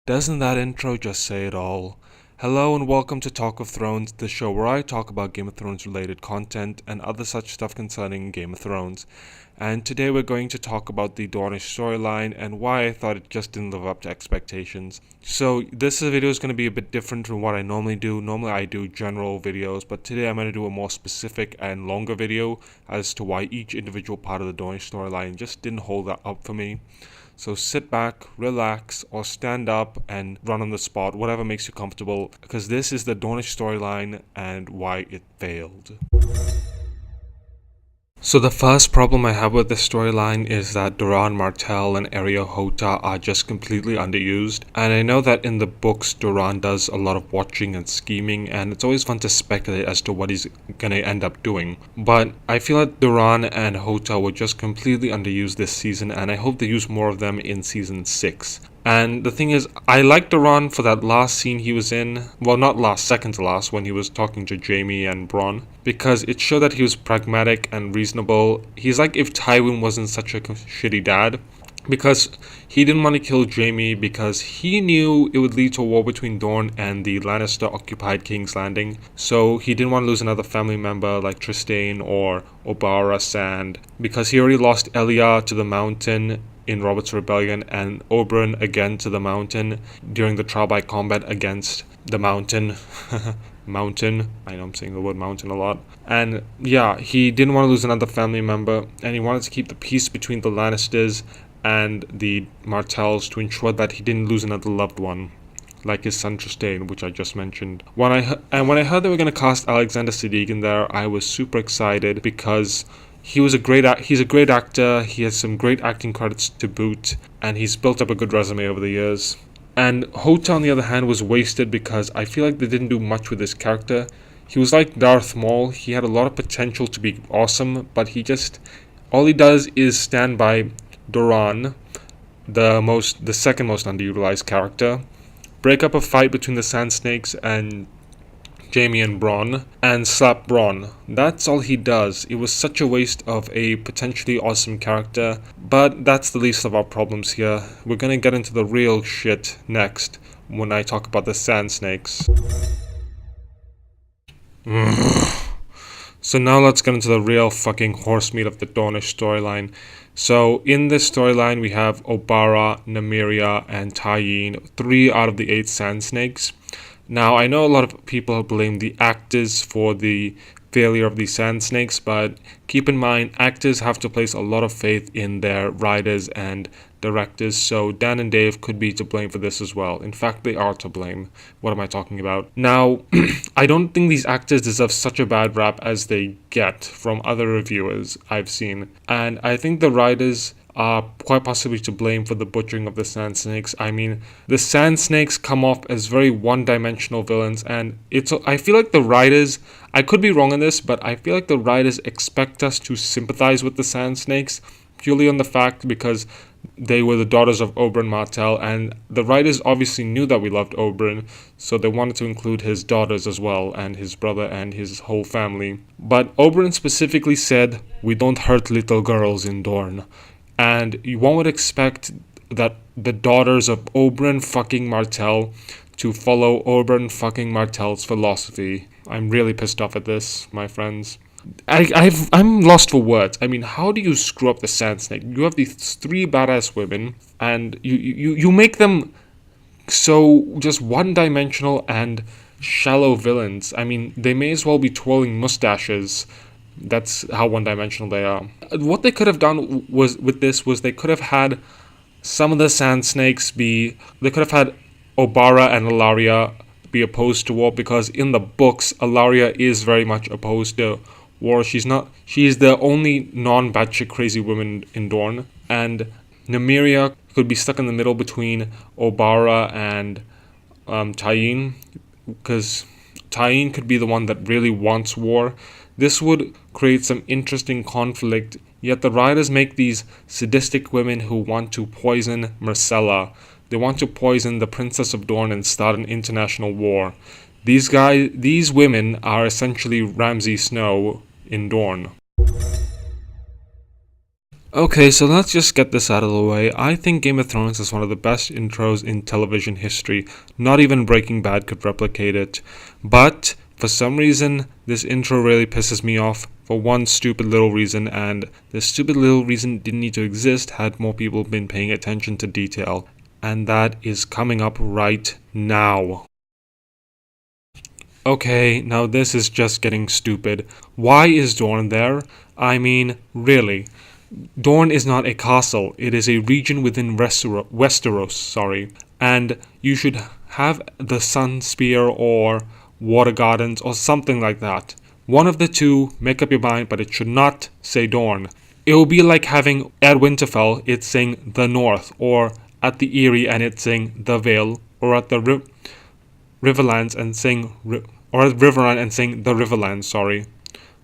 Doesn't that intro just say it all? Hello and welcome to Talk of Thrones, the show where I talk about Game of Thrones related content and other such stuff concerning Game of Thrones. And today we're going to talk about the Dornish storyline and why I thought it just didn't live up to expectations. So this video is going to be a bit different from what I normally do. Normally I do general videos, but today I'm going to do a more specific and longer video as to why each individual part of the Dornish storyline just didn't hold that up for me. So sit back, relax, or stand up and run on the spot, whatever makes you comfortable, because this is the Dornish storyline and why it failed. So the first problem I have with this storyline is that Doran Martell and Arya Hota are just completely underused. And I know that in the books Doran does a lot of watching and scheming, and it's always fun to speculate as to what he's gonna end up doing. But I feel like Doran and Hota were just completely underused this season, and I hope they use more of them in season 6. And the thing is, I liked Doran for that last scene he was in, well not last, second to last, when he was talking to Jaime and Bronn, because it showed that he was pragmatic and reasonable. He's like if Tywin wasn't such a shitty dad, because he didn't want to kill Jaime because he knew it would lead to a war between Dorne and the Lannister-occupied King's Landing, so he didn't want to lose another family member like Trystane or Obara Sand, because he already lost Elia to the Mountain in Robert's Rebellion and Oberyn again to the Mountain during the trial by combat against the Mountain. Mountain. I know I'm saying the word mountain a lot. And yeah, he didn't want to lose another family member, and he wanted to keep the peace between the Lannisters and the Martells to ensure that he didn't lose another loved one, like his son Trystane, which I just mentioned. When I heard they were going to cast Alexander Siddig in there, I was super excited because he's a great actor, he has some great acting credits to boot, and he's built up a good resume over the years. And Hota, on the other hand, was wasted because I feel like they didn't do much with his character. He was like Darth Maul, he had a lot of potential to be awesome, but all he does is stand by Doran, the second most underutilized character, break up a fight between the Sand Snakes and Jaime and Bronn, and slap Bronn. That's all he does. It was such a waste of a potentially awesome character, but that's the least of our problems here. We're gonna get into the real shit next when I talk about the Sand Snakes. So now let's get into the real fucking horse meat of the Dornish storyline. So in this storyline we have Obara, Nymeria, and Tyene, 3 out of the 8 Sand Snakes. Now, I know a lot of people blame the actors for the failure of the Sand Snakes, but keep in mind, actors have to place a lot of faith in their writers and directors, so Dan and Dave could be to blame for this as well. In fact, they are to blame. What am I talking about? Now, I don't think these actors deserve such a bad rap as they get from other reviewers I've seen, and I think the writers are quite possibly to blame for the butchering of the Sand Snakes. I mean, the Sand Snakes come off as very one-dimensional villains, and I feel like the writers, I could be wrong on this, but I feel like the writers expect us to sympathize with the Sand Snakes purely on the fact because they were the daughters of Oberyn Martell, and the writers obviously knew that we loved Oberyn, so they wanted to include his daughters as well, and his brother and his whole family. But Oberyn specifically said, "We don't hurt little girls in Dorne." And one would expect that the daughters of Oberyn fucking Martell to follow Oberyn fucking Martell's philosophy. I'm really pissed off at this, my friends. I'm lost for words. I mean, how do you screw up the Sand Snake? You have these 3 badass women, and you make them so just one-dimensional and shallow villains. I mean, they may as well be twirling mustaches. That's how one-dimensional they are. What they could have done was they could have had some of the Sand Snakes they could have had Obara and Ellaria be opposed to war, because in the books Ellaria is very much opposed to war. She's the only non-batshit crazy woman in Dorne, and Nymeria could be stuck in the middle between Obara and Tyene, because Tyene could be the one that really wants war. This would create some interesting conflict, yet the writers make these sadistic women who want to poison Myrcella. They want to poison the Princess of Dorne and start an international war. These women are essentially Ramsay Snow in Dorne. Okay, so let's just get this out of the way. I think Game of Thrones is one of the best intros in television history. Not even Breaking Bad could replicate it. But for some reason, this intro really pisses me off for one stupid little reason, and this stupid little reason didn't need to exist had more people been paying attention to detail. And that is coming up right now. Okay, now this is just getting stupid. Why is Dorne there? I mean, really. Dorne is not a castle, it is a region within Westeros, and you should have the Sun Spear or Water Gardens or something like that. One of the two, make up your mind, but it should not say Dorne. It will be like having at Winterfell, it's saying the North, or at the Eyrie and it's saying the Vale, or at the Riverlands and saying, or at Riverrun and saying the Riverlands,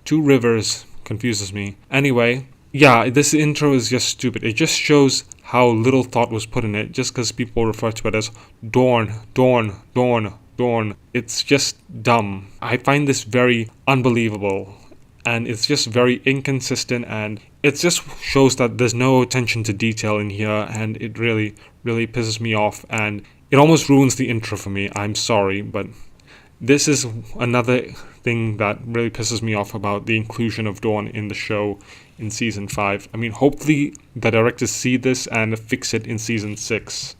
Two rivers confuses me. Anyway, yeah, this intro is just stupid. It just shows how little thought was put in it just because people refer to it as Dorne, Dorne, Dorne, Dorne. It's just dumb. I find this very unbelievable. And it's just very inconsistent, and it just shows that there's no attention to detail in here, and it really, really pisses me off, and it almost ruins the intro for me. I'm sorry, but this is another thing that really pisses me off about the inclusion of Dorne in the show in season 5. I mean, hopefully the directors see this and fix it in season 6.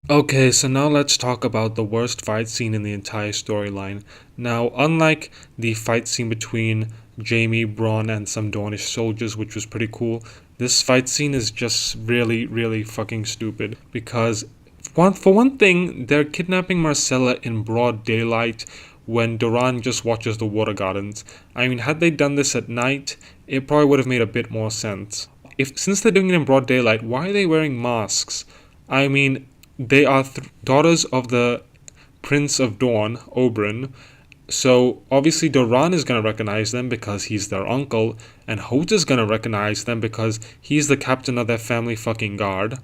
Okay, so now let's talk about the worst fight scene in the entire storyline. Now, unlike the fight scene between Jaime, Bronn, and some Dornish soldiers, which was pretty cool, this fight scene is just really, really fucking stupid. Because, for one thing, they're kidnapping Myrcella in broad daylight when Doran just watches the water gardens. I mean, had they done this at night, it probably would have made a bit more sense. Since they're doing it in broad daylight, why are they wearing masks? I mean, they are daughters of the Prince of Dorne, Oberyn, so obviously Doran is going to recognize them because he's their uncle, and Holt is going to recognize them because he's the captain of their family fucking guard.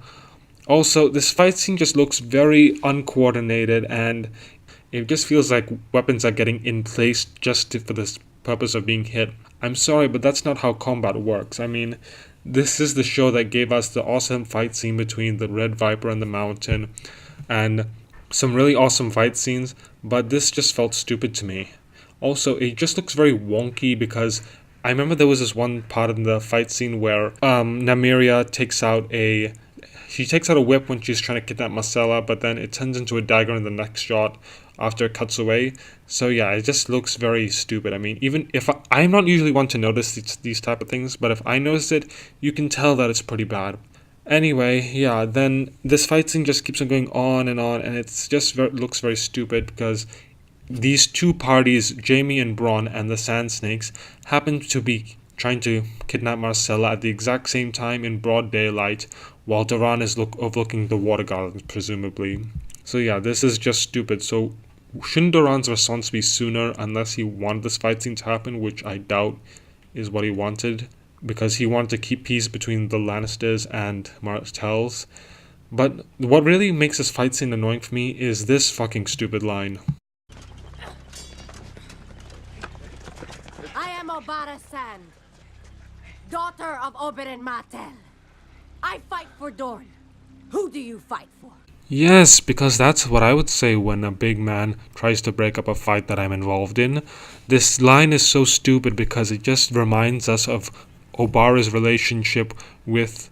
Also, this fight scene just looks very uncoordinated, and it just feels like weapons are getting in place for this purpose of being hit. I'm sorry, but that's not how combat works. I mean, this is the show that gave us the awesome fight scene between the Red Viper and the Mountain, and some really awesome fight scenes, but this just felt stupid to me. Also, it just looks very wonky because I remember there was this one part in the fight scene where Nymeria takes out a whip when she's trying to kidnap Myrcella, but then it turns into a dagger in the next shot after it cuts away. So yeah, it just looks very stupid. I mean, even if I'm not usually one to notice these type of things, but if I notice it, you can tell that it's pretty bad. Anyway, yeah, then this fight scene just keeps on going on, and it's just looks very stupid because these two parties, Jaime and Bronn and the Sand Snakes, happen to be trying to kidnap Myrcella at the exact same time in broad daylight, while Doran is overlooking the water gardens, presumably. So yeah, this is just stupid. So shouldn't Doran's response be sooner unless he wanted this fight scene to happen, which I doubt is what he wanted, because he wanted to keep peace between the Lannisters and Martells. But what really makes this fight scene annoying for me is this fucking stupid line. I am Obara Sand, daughter of Oberyn Martell. I fight for Dorne. Who do you fight for? Yes, because that's what I would say when a big man tries to break up a fight that I'm involved in. This line is so stupid because it just reminds us of Obara's relationship with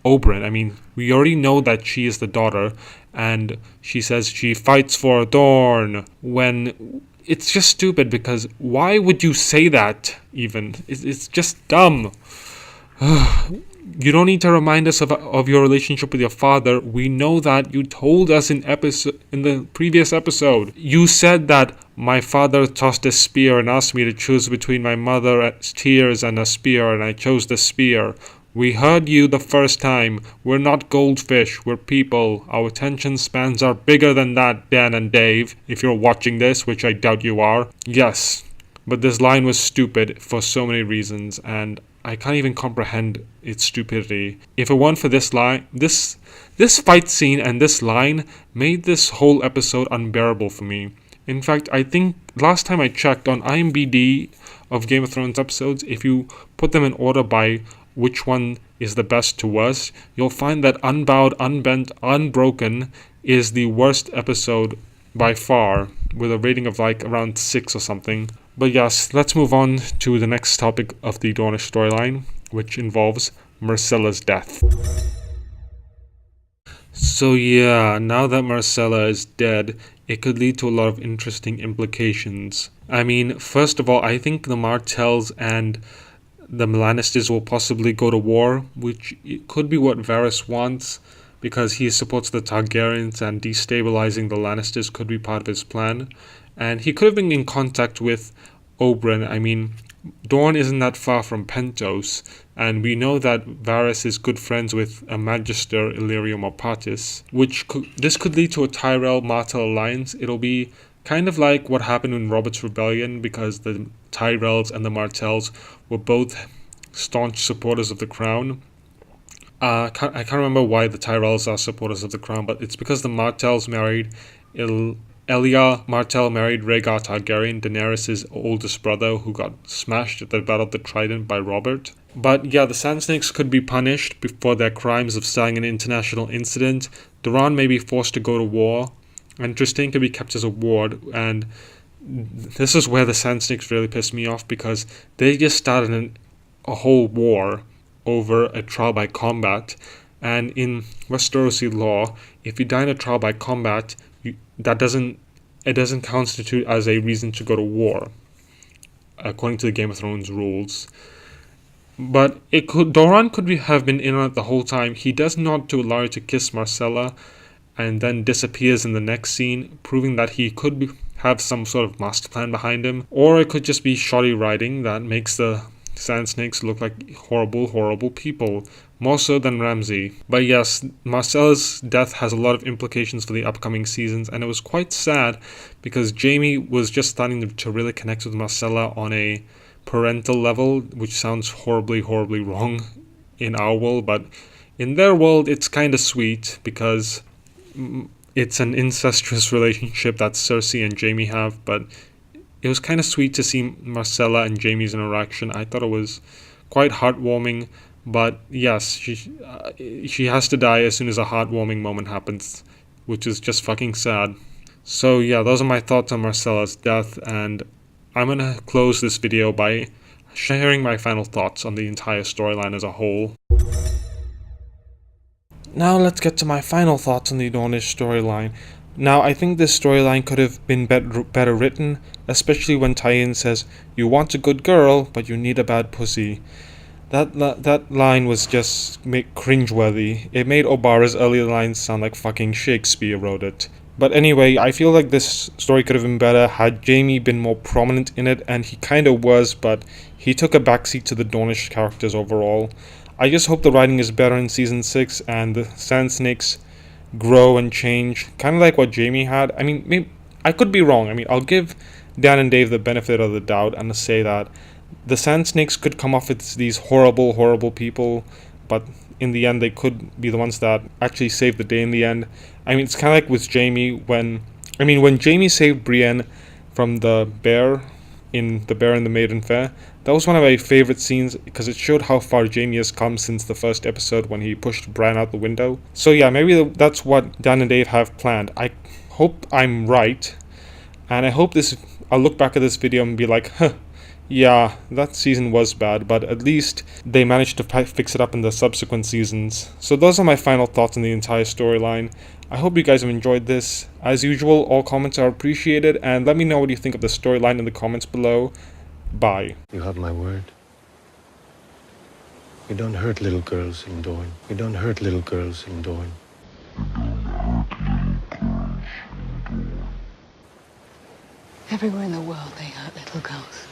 Oberyn. I mean, we already know that she is the daughter, and she says she fights for Dorne, when it's just stupid because why would you say that even? It's just dumb. You don't need to remind us of your relationship with your father. We know that. You told us in the previous episode. You said that my father tossed a spear and asked me to choose between my mother's tears and a spear, and I chose the spear. We heard you the first time. We're not goldfish, we're people. Our attention spans are bigger than that, Dan and Dave, if you're watching this, which I doubt you are. Yes, but this line was stupid for so many reasons, and I can't even comprehend its stupidity. If it weren't for this line, this fight scene and this line made this whole episode unbearable for me. In fact, I think last time I checked on IMDb of Game of Thrones episodes, if you put them in order by which one is the best to worst, you'll find that Unbowed, Unbent, Unbroken is the worst episode by far, with a rating of like around 6 or something. But yes, let's move on to the next topic of the Dornish storyline, which involves Myrcella's death. So yeah, now that Myrcella is dead, it could lead to a lot of interesting implications. I mean, first of all, I think the Martells and the Lannisters will possibly go to war, which could be what Varys wants, because he supports the Targaryens and destabilizing the Lannisters could be part of his plan. And he could have been in contact with Oberyn. I mean, Dorne isn't that far from Pentos, and we know that Varys is good friends with a Magister Illyrio Mopatis, this could lead to a Tyrell-Martell alliance. It'll be kind of like what happened in Robert's Rebellion, because the Tyrells and the Martells were both staunch supporters of the crown. I can't remember why the Tyrells are supporters of the crown, but it's because the Martells married Elia Martell married Rhaegar Targaryen, Daenerys' oldest brother, who got smashed at the Battle of the Trident by Robert. But yeah, the Sand Snakes could be punished for their crimes of starting an international incident. Doran may be forced to go to war, and Trystane could be kept as a ward. And this is where the Sand Snakes really piss me off, because they just started a whole war over a trial by combat. And in Westerosi law, if you die in a trial by combat, it doesn't constitute as a reason to go to war, according to the Game of Thrones rules. But Doran could have been in on it the whole time. He does nod to Ellaria to kiss Myrcella, and then disappears in the next scene, proving that he could have some sort of master plan behind him. Or it could just be shoddy writing that makes the Sand Snakes look like horrible, horrible people, more so than Ramsay. But yes, Myrcella's death has a lot of implications for the upcoming seasons, and it was quite sad because Jaime was just starting to really connect with Myrcella on a parental level, which sounds horribly, horribly wrong in our world, but in their world it's kind of sweet because it's an incestuous relationship that Cersei and Jaime have. But it was kind of sweet to see Myrcella and Jaime's interaction. I thought it was quite heartwarming. But yes, she has to die as soon as a heartwarming moment happens, which is just fucking sad. So yeah, those are my thoughts on Myrcella's death, and I'm gonna close this video by sharing my final thoughts on the entire storyline as a whole. Now let's get to my final thoughts on the Dornish storyline. Now, I think this storyline could have been better written, especially when Tyene says, "You want a good girl, but you need a bad pussy." That line was just cringeworthy. It made Obara's earlier lines sound like fucking Shakespeare wrote it. But anyway, I feel like this story could have been better had Jaime been more prominent in it, and he kinda was, but he took a backseat to the Dornish characters overall. I just hope the writing is better in Season 6, and the Sand Snakes grow and change, kind of like what Jaime had. I mean, maybe, I could be wrong. I mean, I'll give Dan and Dave the benefit of the doubt and say that the Sand Snakes could come off as these horrible, horrible people, but in the end they could be the ones that actually save the day in the end. I mean, it's kind of like with Jaime when Jaime saved Brienne from the bear in The Bear and the Maiden Fair. That was one of my favorite scenes because it showed how far Jaime has come since the first episode when he pushed Bran out the window. So yeah, maybe that's what Dan and Dave have planned. I hope I'm right, and I hope I'll look back at this video and be like, huh, yeah, that season was bad, but at least they managed to fix it up in the subsequent seasons. So those are my final thoughts on the entire storyline. I hope you guys have enjoyed this. As usual, all comments are appreciated, and let me know what you think of the storyline in the comments below. Bye. You have my word. You don't hurt little girls in Dorne. You don't hurt little girls in Dorne. Everywhere in the world they hurt little girls.